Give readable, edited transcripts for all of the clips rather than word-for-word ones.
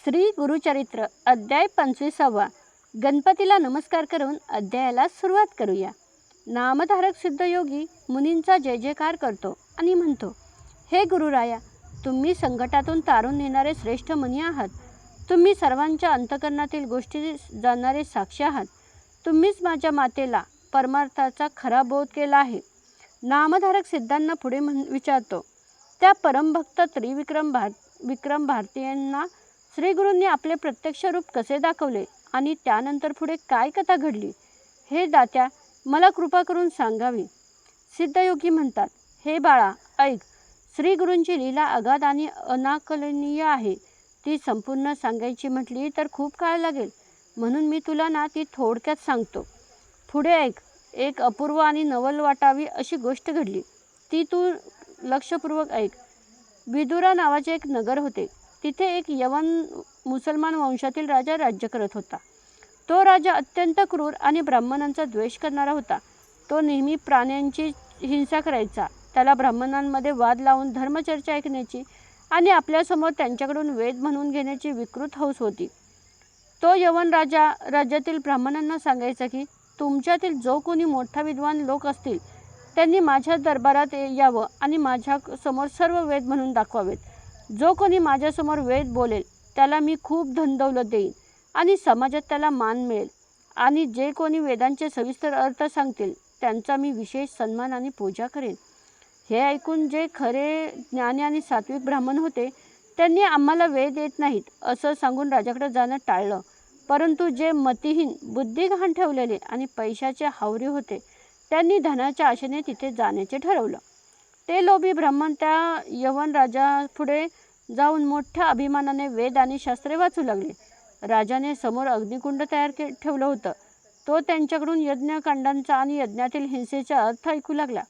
श्री गुरुचरित्र अध्याय 25वा. गणपतीला नमस्कार करून अध्यायाला सुरुवात करूया. नामधारक सिद्धयोगी मुनींचा जय जयकार करतो आणि म्हणतो, हे गुरुराया, तुम्ही संकटातून तारून नेणारे श्रेष्ठ मुनी आहात. तुम्ही सर्वांच्या अंतःकरणातील गोष्टी जाणणारे साक्षी आहात. तुम्हीच माझ्या मातेला परमार्थाचा खरा बोध केला आहे. नामधारक सिद्धांना पुढे विचारतो, त्या परमभक्त विक्रम भारतीयांना श्रीगुरूंनी आपले प्रत्यक्ष रूप कसे दाखवले आणि त्यानंतर पुढे काय कथा घडली, हे दात्या मला कृपा करून सांगावी. सिद्धयोगी म्हणतात, हे बाळा ऐक, श्रीगुरूंची लीला अगाध आणि अनाकलनीय आहे. ती संपूर्ण सांगायची म्हटली तर खूप काळ लागेल, म्हणून मी तुला ती थोडक्यात सांगतो. पुढे ऐक. एक अपूर्व आणि नवल वाटावी अशी गोष्ट घडली. ती तू लक्षपूर्वक ऐक. विदुरा नावाचे एक नगर होते. तिथे एक यवन मुसलमान वंशातील राजा राज्य करत होता. तो राजा अत्यंत क्रूर आणि ब्राह्मणांचा द्वेष करणारा होता. तो नेहमी प्राण्यांची हिंसा करायचा. त्याला ब्राह्मणांमध्ये वाद लावून धर्मचर्चा ऐकण्याची आणि आपल्यासमोर त्यांच्याकडून वेद म्हणून घेण्याची विकृत हौस होती. तो यवन राजा राज्यातील ब्राह्मणांना सांगायचा की तुमच्यातील जो कोणी मोठा विद्वान लोक असतील त्यांनी माझ्या दरबारात यावं आणि माझ्या समोर सर्व वेद म्हणून दाखवावेत. जो कोणी माझ्यासमोर वेद बोलेल त्याला मी खूप धनदौलत देईन आणि समाजात त्याला मान मिळेल. आणि जे कोणी वेदांचे सविस्तर अर्थ सांगतील त्यांचा मी विशेष सन्मान आणि पूजा करेन. हे ऐकून जे खरे ज्ञानी आणि सात्विक ब्राह्मण होते त्यांनी आम्हाला वेद येत नाहीत असं सांगून राजाकडे जाणं टाळलं. परंतु जे मतिहीन, बुद्धिगहाण ठेवलेले आणि पैशाचे हावरे होते त्यांनी धनाच्या आशेने तिथे जाण्याचे ठरवलं. ते लोभी ब्राह्मण त्या यवन राजापुढे जाऊन मोठ्या अभिमानाने वेद आणि शास्त्रे वाचू लागले. राजाने समोर अग्निकुंड तयार ठेवलं होतं. तो त्यांच्याकडून यज्ञकांडांचा आणि यज्ञातील हिंसेचा अर्थ ऐकू लागला.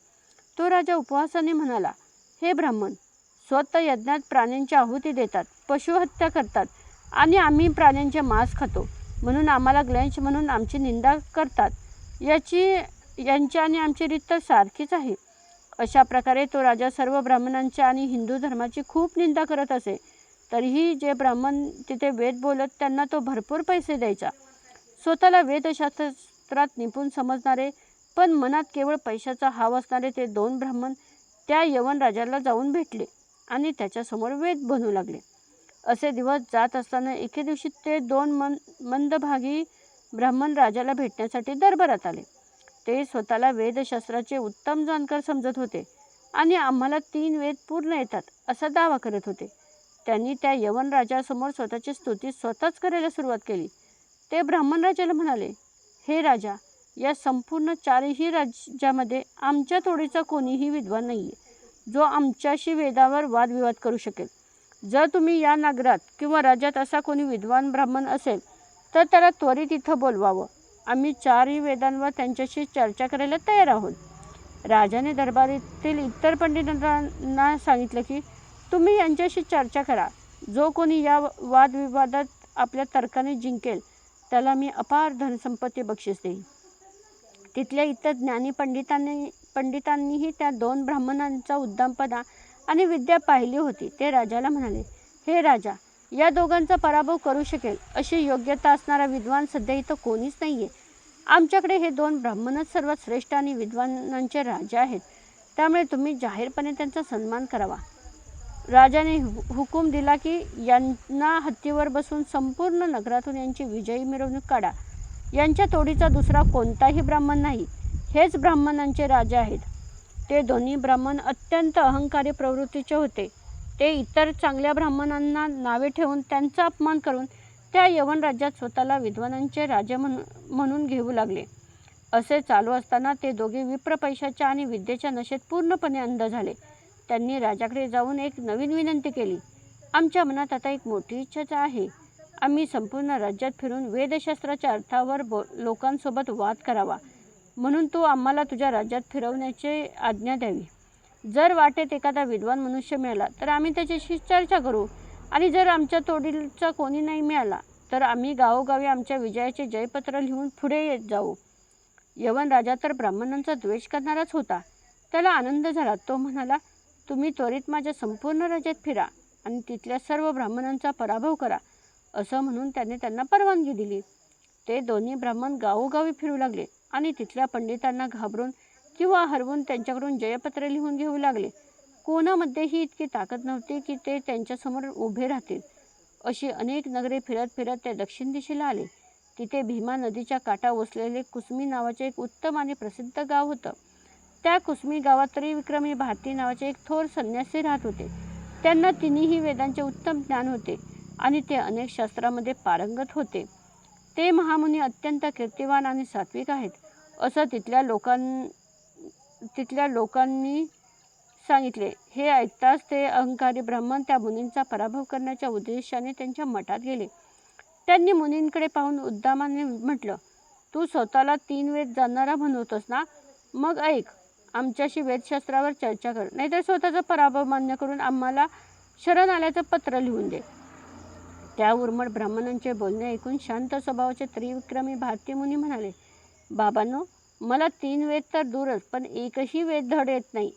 तो राजा उपवासाने म्हणाला, हे ब्राह्मण, स्वतः यज्ञात प्राण्यांची आहुती देतात, पशुहत्या करतात आणि आम्ही प्राण्यांचे मांस खातो, म्हणून आम्हाला ग्लेंश म्हणून आमची निंदा करतात. यांची आणि आमची रीत तर सारखीच आहे. अशा प्रकारे तो राजा सर्व ब्राह्मणांच्या आणि हिंदू धर्माची खूप निंदा करत असे. तरीही जे ब्राह्मण तिथे वेद बोलत त्यांना तो भरपूर पैसे द्यायचा. स्वतःला वेदशास्त्रात निपुण समजणारे पण मनात केवळ पैशाचा हाव असणारे ते दोन ब्राह्मण त्या यवन राजाला जाऊन भेटले आणि त्याच्यासमोर वेद बनवू लागले. असे दिवस जात असताना एके दिवशी ते दोन मंदभागी ब्राह्मण राजाला भेटण्यासाठी दरबारात आले. ते स्वतःला वेदशास्त्राचे उत्तम जाणकार समजत होते आणि आम्हाला 3 वेद पूर्ण येतात असा दावा करत होते. त्यांनी त्या यवन राजासमोर स्वतःची स्तुती स्वतःच करायला सुरुवात केली. ते ब्राह्मण राजाला म्हणाले, हे राजा, या संपूर्ण 4ही राज्यामध्ये आमच्या तोडीचा कोणीही विद्वान नाही आहे जो आमच्याशी वेदावर वादविवाद करू शकेल. जर तुम्ही या नगरात किंवा राज्यात असा कोणी विद्वान ब्राह्मण असेल तर त्याला त्वरित इथं बोलवावं. आम्ही 4ही वेदांवर त्यांच्याशी चर्चा करायला तयार आहोत. राजाने दरबारातील इतर पंडितांना सांगितलं की तुम्ही यांच्याशी चर्चा करा. जो कोणी या वादविवादात आपल्या तर्काने जिंकेल त्याला मी अपार धनसंपत्ती बक्षीस देईन. तिथल्या इतर ज्ञानी पंडितांनीही त्या 2 ब्राह्मणांचा उद्दामपणा आणि विद्या पाहिली होती. ते राजाला म्हणाले, हे राजा, या दोघांचा पराभव करू शकेल अशी योग्यता असणारा विद्वान सध्या इथं कोणीच नाही आहे. आमच्याकडे हे 2 ब्राह्मणच सर्वात श्रेष्ठ आणि विद्वानांचे राजा आहेत. त्यामुळे तुम्ही जाहीरपणे त्यांचा सन्मान करावा. राजाने हुकूम दिला की यांना हत्तीवर बसून संपूर्ण नगरातून यांची विजयी मिरवणूक काढा. यांच्या तोडीचा दुसरा कोणताही ब्राह्मण नाही. हेच ब्राह्मणांचे राजा आहेत. ते दोन्ही ब्राह्मण अत्यंत अहंकारी प्रवृत्तीचे होते. ते इतर चांगल्या ब्राह्मणांना नावे ठेवून त्यांचा अपमान करून त्या यवन राज्यात स्वतःला विद्वानांचे राजा म्हणून घेऊ लागले. असे चालू असताना ते दोघे विप्र पैशाच्या आणि विद्येच्या नशेत पूर्णपणे अंध झाले. त्यांनी राजाकडे जाऊन एक नवीन विनंती केली. आमच्या मनात आता एक मोठी इच्छा आहे. आम्ही संपूर्ण राज्यात फिरून वेदशास्त्राच्या अर्थावर लोकांसोबत वाद करावा, म्हणून तू आम्हाला तुझ्या राज्यात फिरवण्याची आज्ञा द्यावी. जर वाटेत एखादा विद्वान मनुष्य मिळाला तर आम्ही त्याच्याशी चर्चा करू आणि जर आमच्या तोडीचा कोणी नाही मिळाला तर आम्ही गावोगावी आमच्या विजयाचे जयपत्र लिहून पुढे येत जाऊ. यवन राजा तर ब्राह्मणांचा द्वेष करणाराच होता. त्याला आनंद झाला. तो म्हणाला, तुम्ही त्वरित माझ्या संपूर्ण राज्यात फिरा आणि तिथल्या सर्व ब्राह्मणांचा पराभव करा. असं म्हणून त्याने त्यांना परवानगी दिली. ते दोन्ही ब्राह्मण गावोगावी फिरू लागले आणि तिथल्या पंडितांना घाबरून किंवा हरवून त्यांच्याकडून जयपत्रे लिहून घेऊ लागले. कोणामध्येही इतकी ताकद नव्हती की ते त्यांच्यासमोर उभे राहतील. अशी अनेक नगरे फिरत फिरत ते दक्षिण दिशेला आले. तिथे भीमा नदीच्या काठा वसलेले कुसमी नावाचे एक उत्तम आणि प्रसिद्ध गाव होतं. त्या कुसमी गावात त्रिविक्रमी भारती नावाचे एक थोर संन्यासी राहत होते. त्यांना तिन्ही वेदांचे उत्तम ज्ञान होते आणि ते अनेक शास्त्रामध्ये पारंगत होते. ते महामुनी अत्यंत कीर्तिवान आणि सात्विक आहेत असं तिथल्या लोकांनी सांगितले. हे ऐकताच ते अहंकारी ब्राह्मण त्या मुनींचा पराभव करण्याच्या उद्देशाने त्यांच्या मठात गेले. त्यांनी मुनींकडे पाहून उद्दामाने म्हटलं, तू स्वतःला 3 वेद जाणणारा म्हणतोस ना? मग ऐक, आमच्याशी वेदशास्त्रावर चर्चा कर, नाहीतर स्वतःचा पराभव मान्य करून आम्हाला शरण आल्याचं पत्र लिहून दे. त्या उर्मट ब्राह्मणांचे बोलणे ऐकून शांत स्वभावाचे त्रिविक्रमी भारती मुनी म्हणाले, बाबांनो, मला 3 वेद तर दूरच, पण एकही वेद धड येत नाही.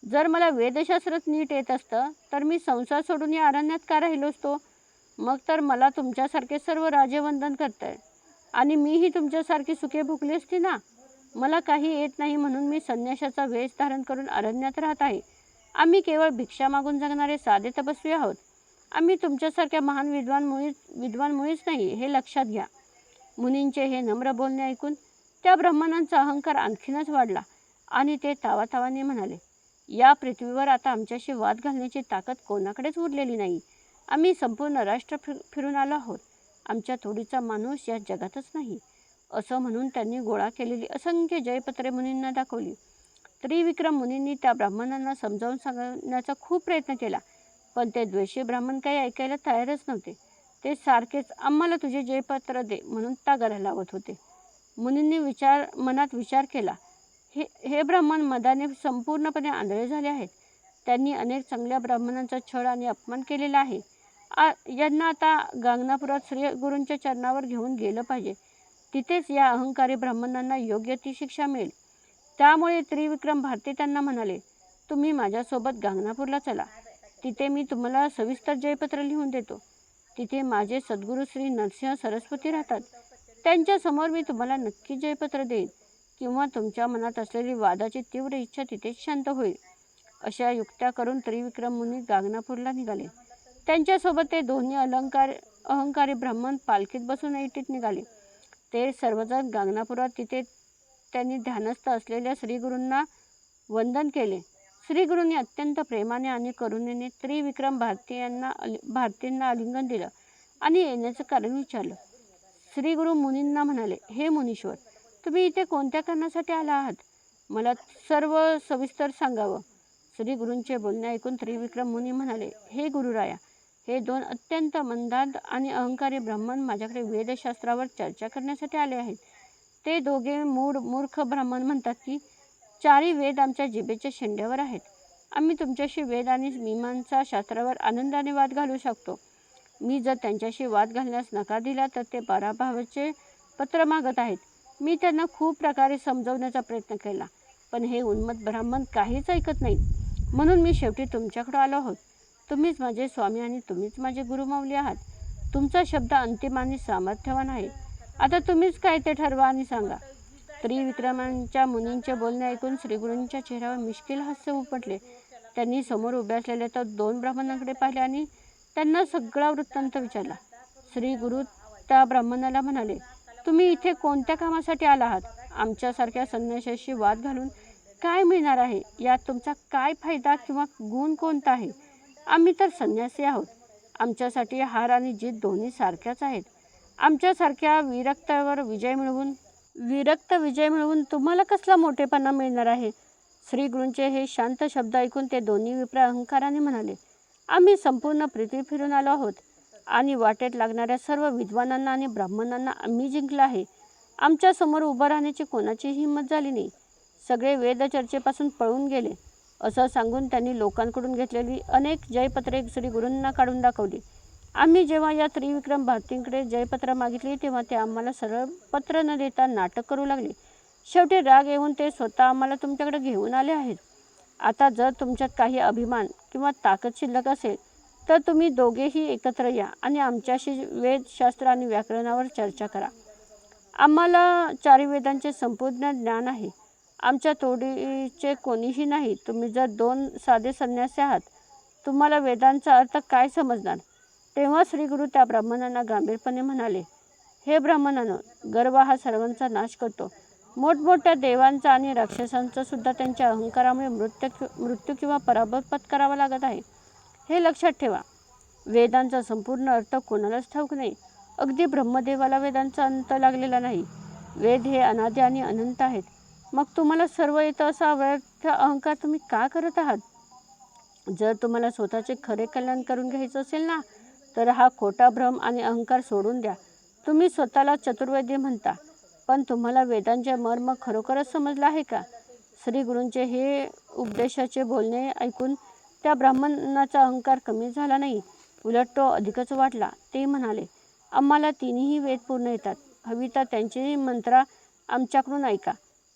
जर मला वेदशास्त्रच नीट येत असतं तर मी संसार सोडून या अरण्यात का राहिलो असतो? मग तर मला तुमच्यासारखे सर्व राजवंदन करताय आणि मीही तुमच्यासारखी सुखे भोगली असती ना. मला काही येत नाही म्हणून मी संन्यासाचा वेश धारण करून अरण्यात राहत आहे. आम्ही केवळ भिक्षा मागून जगणारे साधे तपस्वी आहोत. आम्ही तुमच्यासारख्या महान विद्वान मुळीच नाही, हे लक्षात घ्या. मुनींचे हे नम्र बोलणे ऐकून त्या ब्राह्मणांचा अहंकार आणखीनच वाढला आणि ते तावातावाने म्हणाले, या पृथ्वीवर आता आमच्याशी वाद घालण्याची ताकद कोणाकडेच उरलेली नाही. आम्ही संपूर्ण राष्ट्र फिरून आलो आहोत. आमच्या तोडीचा माणूस या जगातच नाही. असं म्हणून त्यांनी गोळा केलेली असंख्य जयपत्रे मुनींना दाखवली. त्रिविक्रम मुनींनी त्या ब्राह्मणांना समजावून सांगण्याचा खूप प्रयत्न केला, पण ते द्वेषी ब्राह्मण काही ऐकायला तयारच नव्हते. ते सारखेच आम्हाला तुझे जयपत्र दे म्हणून तागारा लावत होते. मुनींनी मनात विचार केला, हे ब्राह्मण मदाने संपूर्णपणे आंधळे झाले आहेत. त्यांनी अनेक चांगल्या ब्राह्मणांचा छळ आणि अपमान केलेला आहे. यांना आता गांगनापुरात श्री गुरूंच्या चरणावर घेऊन गेलं पाहिजे. तिथेच या अहंकारी ब्राह्मणांना योग्य ती शिक्षा मिळेल. त्यामुळे त्रिविक्रम भारती त्यांना म्हणाले, तुम्ही माझ्यासोबत गांगनापूरला चला. तिथे मी तुम्हाला सविस्तर जयपत्र लिहून देतो. तिथे माझे सद्गुरू श्री नरसिंह सरस्वती राहतात. त्यांच्यासमोर मी तुम्हाला नक्की जयपत्र देईन किंवा तुमच्या मनात असलेली वादाची तीव्र इच्छा तिथेच शांत होईल. अशा युक्त्या करून त्रिविक्रम मुनी गांगनापूरला निघाले. त्यांच्यासोबत ते दोन्ही अहंकारी ब्राह्मण पालखीत बसून ऐटीत निघाले. ते सर्वजण गांगनापुरात तिथे त्यांनी ध्यानस्थ असलेल्या श्रीगुरूंना वंदन केले. श्रीगुरूंनी अत्यंत प्रेमाने आणि करुणेने त्रिविक्रम भारतींना आलिंगन दिलं आणि येण्याचं कारण विचारलं. श्रीगुरू मुनींना म्हणाले, हे मुनीश्वर, तुम्ही इथे कोणत्या कारणासाठी आला आहात? मला सर्व सविस्तर सांगावं. श्रीगुरूंचे बोलणे ऐकून त्रिविक्रम मुनी म्हणाले, हे गुरुराया, हे 2 अत्यंत मंदाद आणि अहंकारी ब्राह्मण माझ्याकडे वेदशास्त्रावर चर्चा करण्यासाठी आले आहेत. ते दोघे मूर्ख ब्राह्मण म्हणतात की 4 वेद आमच्या जिभेच्या शेंड्यावर आहेत. आम्ही तुमच्याशी वेद आणि मीमांसा शास्त्रावर आनंदाने वाद घालू शकतो. मी जर त्यांच्याशी वाद घालण्यास नकार दिला तर ते पराभवाचे पत्र मागत आहेत. मी त्यांना खूप प्रकारे समजवण्याचा प्रयत्न केला, पण हे उन्मत्त ब्राह्मण काहीच ऐकत नाहीत. म्हणून मी शेवटी तुमच्याकडे आलो आहोत. तुम्हीच माझे स्वामी आणि तुम्हीच माझे गुरुमाऊली आहात. तुमचा शब्द अंतिम आणि सामर्थ्यवान आहे. आता तुम्हीच काय ते ठरवा आणि सांगा. त्रिविक्रमांच्या मुनींचे बोलणे ऐकून श्रीगुरूंच्या चेहऱ्यावर मिश्किल हास्य उपटले. त्यांनी समोर उभे असलेल्या त्या 2 ब्राह्मणांकडे पाहिले आणि त्यांना सगळा वृत्तांत विचारला. श्रीगुरू त्या ब्राह्मणाला म्हणाले, तुम्ही इथे कोणत्या कामासाठी आला आहात? आमच्यासारख्या संन्याशाशी वाद घालून काय मिळणार आहे? यात तुमचा काय फायदा किंवा गुण कोणता आहे? आम्ही तर संन्यासी आहोत. आमच्यासाठी हार आणि जीत दोन्ही सारख्याच आहेत. आमच्यासारख्या विरक्त विजय मिळवून तुम्हाला कसला मोठेपणा मिळणार आहे? श्रीगुरूंचे हे शांत शब्द ऐकून ते दोन्ही विप्र अहंकाराने म्हणाले, आम्ही संपूर्ण पृथ्वी फिरून आलो आहोत आणि वाटेत लागणाऱ्या सर्व विद्वानांना आणि ब्राह्मणांना आम्ही जिंकलं आहे. आमच्यासमोर उभं राहण्याची कोणाची हिंमत झाली नाही. सगळे वेदचर्चेपासून पळून गेले. असं सांगून त्यांनी लोकांकडून घेतलेली अनेक जयपत्रे श्रीगुरूंना काढून दाखवली. आम्ही जेव्हा या त्रिविक्रम भारतींकडे जयपत्र मागितली तेव्हा ते आम्हाला सरळ पत्र न देता नाटक करू लागले. शेवटी राग येऊन ते स्वतः आम्हाला तुमच्याकडे घेऊन आले आहेत. आता जर तुमच्यात काही अभिमान किंवा ताकद शिल्लक असेल तर तुम्ही दोघेही एकत्र या आणि आमच्याशी वेदशास्त्र आणि व्याकरणावर चर्चा करा. आम्हाला चारी वेदांचे संपूर्ण ज्ञान आहे. आमच्या तोडीचे कोणीही नाही. तुम्ही जर 2 साधे संन्यासी आहात, तुम्हाला वेदांचा अर्थ काय समजणार? तेव्हा श्रीगुरू त्या ब्राह्मणांना गंभीरपणे म्हणाले, हे ब्राह्मणांनो, गर्व हा सर्वांचा नाश करतो. मोठमोठ्या देवांचा आणि राक्षसांचा सुद्धा त्यांच्या अहंकारामुळे मृत्यू किंवा पराभव पत्करावा लागत आहे. हे लक्षात ठेवा. वेदांचा संपूर्ण अर्थ कोणालाच ठाऊक नाही. अगदी ब्रह्मदेवाला वेदांचा अंत लागलेला नाही. वेद हे अनादी आणि अनंत आहेत. मग तुम्हाला सर्व येतं असा व्यर्थ अहंकार तुम्ही का करत आहात? जर तुम्हाला स्वतःचे खरे कल्याण करून घ्यायचं असेल ना, तर हा खोटा भ्रम आणि अहंकार सोडून द्या. तुम्ही स्वतःला चतुर्वेदी म्हणता, पण तुम्हाला वेदांचे मर्म खरोखरच समजलं आहे का? श्रीगुरूंचे हे उपदेशाचे बोलणे ऐकून त्या ब्राह्मणाचा अहंकार कमी झाला नाही, उलट तो अधिकच वाढला. ते म्हणाले, आम्हाला तिन्ही वेद पूर्ण येतात. हवी तर त्यांची मंत्रा आमच्याकडून ऐका.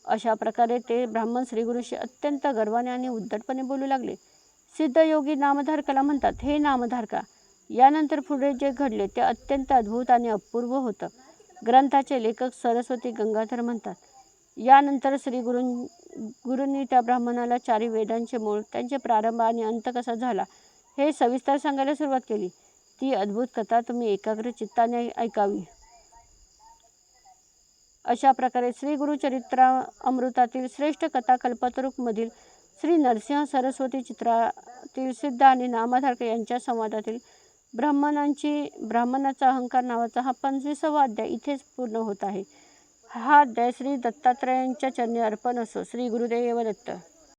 अशा प्रकारे ते ब्राह्मण श्रीगुरूशी अत्यंत गर्वाने आणि उद्धटपणे बोलू लागले. सिद्धयोगी नामधारकाला म्हणतात, हे नामधारका, यानंतर पुढे जे घडले ते अत्यंत अद्भुत आणि अपूर्व होतं. ग्रंथाचे लेखक सरस्वती गंगाधर म्हणतात, यानंतर गुरूंनी त्या ब्राह्मणाला चारी वेदांचे मूळ, त्यांचे प्रारंभ आणि अंत कसा झाला हे सविस्तर सांगायला सुरुवात केली. ती अद्भुत कथा तुम्ही एकाग्र चित्ताने ऐकावी. अशा प्रकारे श्री गुरुचरित्रामृतातील श्रेष्ठ कथा कल्पतरुमधील श्री नरसिंह सरस्वती चित्रातील सिद्ध आणि नामधारक यांच्या संवादातील ब्राह्मणाचा अहंकार नावाचा हा 25वा अध्याय इथेच पूर्ण होत आहे. हा अध्याय श्री दत्तात्रयांच्या चरणी अर्पण असो. श्री गुरुदेव दत्त.